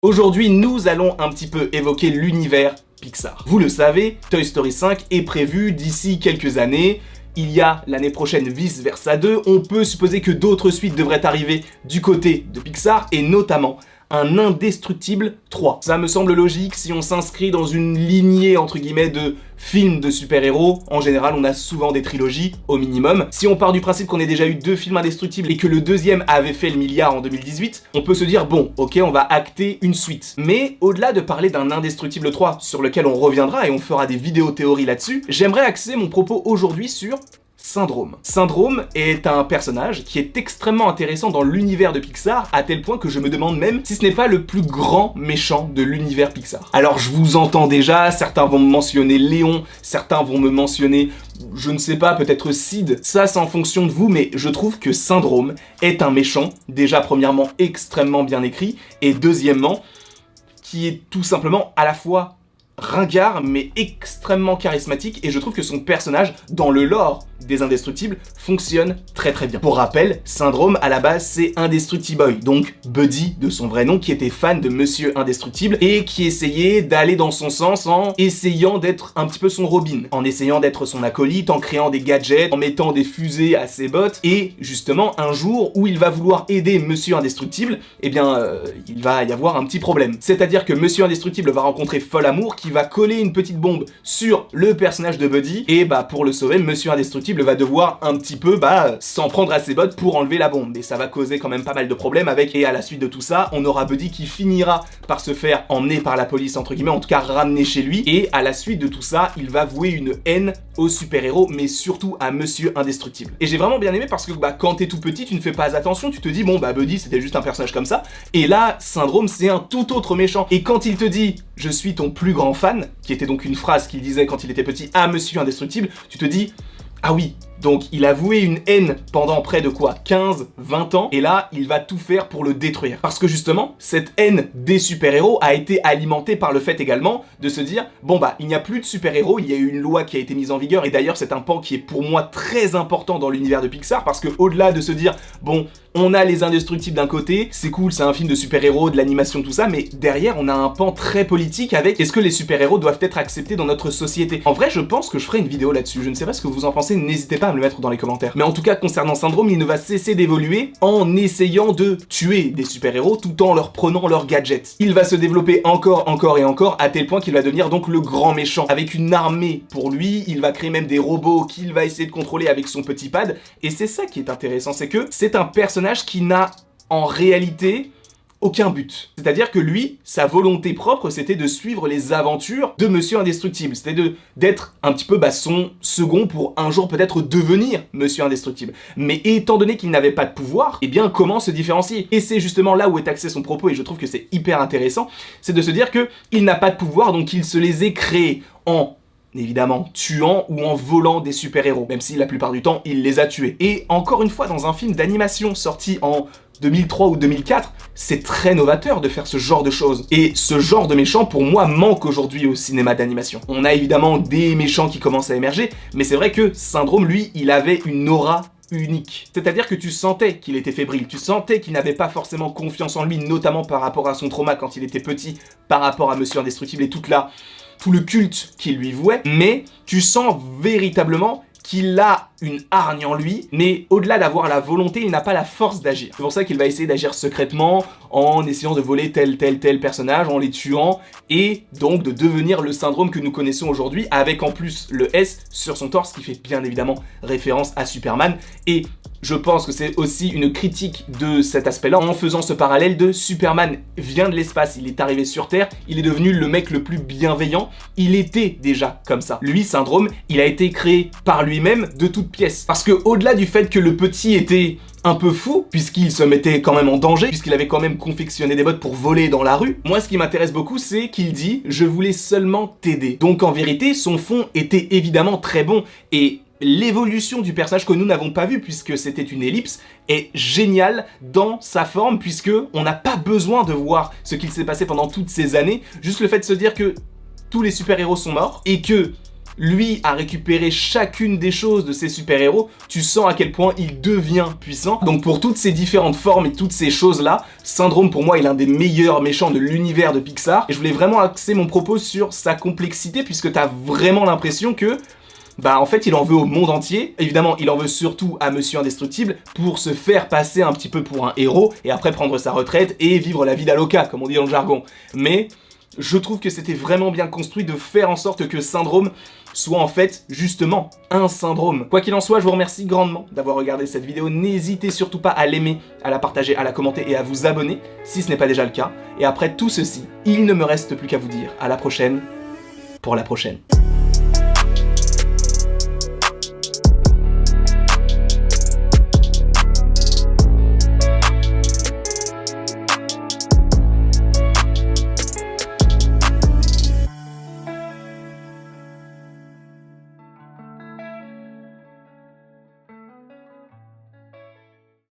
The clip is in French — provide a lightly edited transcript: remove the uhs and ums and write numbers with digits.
Aujourd'hui, nous allons un petit peu évoquer l'univers Pixar. Vous le savez, Toy Story 5 est prévu d'ici quelques années. Il y a l'année prochaine Vice Versa 2, on peut supposer que d'autres suites devraient arriver du côté de Pixar, et notamment un Indestructible 3. Ça me semble logique si on s'inscrit dans une lignée entre guillemets de films de super-héros. En général, on a souvent des trilogies, au minimum. Si on part du principe qu'on ait déjà eu 2 films Indestructibles et que le deuxième avait fait le milliard en 2018, on peut se dire, bon, ok, on va acter une suite. Mais au-delà de parler d'un Indestructible 3, sur lequel on reviendra et on fera des vidéos théories là-dessus, j'aimerais axer mon propos aujourd'hui sur Syndrome. Syndrome est un personnage qui est extrêmement intéressant dans l'univers de Pixar, à tel point que je me demande même si ce n'est pas le plus grand méchant de l'univers Pixar. Alors je vous entends déjà, certains vont me mentionner Léon, certains vont me mentionner, je ne sais pas, peut-être Sid, ça c'est en fonction de vous, mais je trouve que Syndrome est un méchant, déjà premièrement extrêmement bien écrit, et deuxièmement, qui est tout simplement à la fois ringard mais extrêmement charismatique, et je trouve que son personnage, dans le lore des Indestructibles, fonctionne très très bien. Pour rappel, Syndrome à la base c'est Indestructiboy, donc Buddy de son vrai nom, qui était fan de Monsieur Indestructible et qui essayait d'aller dans son sens en essayant d'être un petit peu son Robin, en essayant d'être son acolyte, en créant des gadgets, en mettant des fusées à ses bottes, et justement un jour où il va vouloir aider Monsieur Indestructible, eh bien il va y avoir un petit problème. C'est-à-dire que Monsieur Indestructible va rencontrer Folamour qui va coller une petite bombe sur le personnage de Buddy, et pour le sauver, Monsieur Indestructible va devoir un petit peu s'en prendre à ses bottes pour enlever la bombe, et ça va causer quand même pas mal de problèmes avec, et à la suite de tout ça, on aura Buddy qui finira par se faire emmener par la police entre guillemets, en tout cas ramener chez lui, et à la suite de tout ça, il va vouer une haine aux super-héros, mais surtout à Monsieur Indestructible. Et j'ai vraiment bien aimé parce que quand t'es tout petit, tu ne fais pas attention, tu te dis bon Buddy c'était juste un personnage comme ça, et là Syndrome c'est un tout autre méchant, et quand il te dit je suis ton plus grand fan, qui était donc une phrase qu'il disait quand il était petit à Monsieur Indestructible, tu te dis ah oui, donc il a voué une haine pendant près de quoi, 15, 20 ans, et là il va tout faire pour le détruire. Parce que justement, cette haine des super-héros a été alimentée par le fait également de se dire, bon il n'y a plus de super-héros, il y a eu une loi qui a été mise en vigueur, et d'ailleurs c'est un pan qui est pour moi très important dans l'univers de Pixar, parce que au-delà de se dire, bon, on a les Indestructibles d'un côté, c'est cool, c'est un film de super-héros, de l'animation, tout ça, mais derrière on a un pan très politique avec, est-ce que les super-héros doivent être acceptés dans notre société? En vrai, je pense que je ferai une vidéo là-dessus, je ne sais pas ce que vous en pensez, n'hésitez pas à me le mettre dans les commentaires. Mais en tout cas, concernant Syndrome, il ne va cesser d'évoluer en essayant de tuer des super-héros tout en leur prenant leurs gadgets. Il va se développer encore et encore, à tel point qu'il va devenir donc le grand méchant, avec une armée pour lui, il va créer même des robots qu'il va essayer de contrôler avec son petit pad, et c'est ça qui est intéressant, c'est que c'est un personnage qui n'a en réalité aucun but. C'est-à-dire que lui, sa volonté propre, c'était de suivre les aventures de Monsieur Indestructible. C'était d'être un petit peu son second pour un jour peut-être devenir Monsieur Indestructible. Mais étant donné qu'il n'avait pas de pouvoir, eh bien comment se différencier? Et c'est justement là où est axé son propos, et je trouve que c'est hyper intéressant, c'est de se dire que il n'a pas de pouvoir, donc il se les est créés en évidemment tuant ou en volant des super-héros, même si la plupart du temps il les a tués. Et encore une fois, dans un film d'animation sorti en 2003 ou 2004, c'est très novateur de faire ce genre de choses. Et ce genre de méchant, pour moi, manque aujourd'hui au cinéma d'animation. On a évidemment des méchants qui commencent à émerger, mais c'est vrai que Syndrome, lui, il avait une aura unique. C'est-à-dire que tu sentais qu'il était fébrile, tu sentais qu'il n'avait pas forcément confiance en lui, notamment par rapport à son trauma quand il était petit, par rapport à Monsieur Indestructible et tout le culte qu'il lui vouait, mais tu sens véritablement qu'il a une hargne en lui, mais au-delà d'avoir la volonté, il n'a pas la force d'agir. C'est pour ça qu'il va essayer d'agir secrètement, en essayant de voler tel personnage, en les tuant, et donc de devenir le Syndrome que nous connaissons aujourd'hui, avec en plus le S sur son torse, qui fait bien évidemment référence à Superman, et je pense que c'est aussi une critique de cet aspect-là, en faisant ce parallèle de Superman vient de l'espace, il est arrivé sur Terre, il est devenu le mec le plus bienveillant, il était déjà comme ça. Lui, Syndrome, il a été créé par lui-même de toutes pièces. Parce que au-delà du fait que le petit était un peu fou, puisqu'il se mettait quand même en danger, puisqu'il avait quand même confectionné des bottes pour voler dans la rue, moi ce qui m'intéresse beaucoup c'est qu'il dit « je voulais seulement t'aider ». Donc en vérité, son fond était évidemment très bon, et l'évolution du personnage que nous n'avons pas vu, puisque c'était une ellipse, est géniale dans sa forme, puisque on n'a pas besoin de voir ce qu'il s'est passé pendant toutes ces années, juste le fait de se dire que tous les super-héros sont morts, et que lui a récupéré chacune des choses de ses super-héros, tu sens à quel point il devient puissant. Donc pour toutes ces différentes formes et toutes ces choses-là, Syndrome pour moi est l'un des meilleurs méchants de l'univers de Pixar. Et je voulais vraiment axer mon propos sur sa complexité, puisque t'as vraiment l'impression que en fait, il en veut au monde entier. Évidemment, il en veut surtout à Monsieur Indestructible pour se faire passer un petit peu pour un héros et après prendre sa retraite et vivre la vie d'Aloca, comme on dit dans le jargon. Mais je trouve que c'était vraiment bien construit de faire en sorte que Syndrome soit en fait, justement, un syndrome. Quoi qu'il en soit, je vous remercie grandement d'avoir regardé cette vidéo. N'hésitez surtout pas à l'aimer, à la partager, à la commenter et à vous abonner, si ce n'est pas déjà le cas. Et après tout ceci, il ne me reste plus qu'à vous dire à la prochaine, pour la prochaine.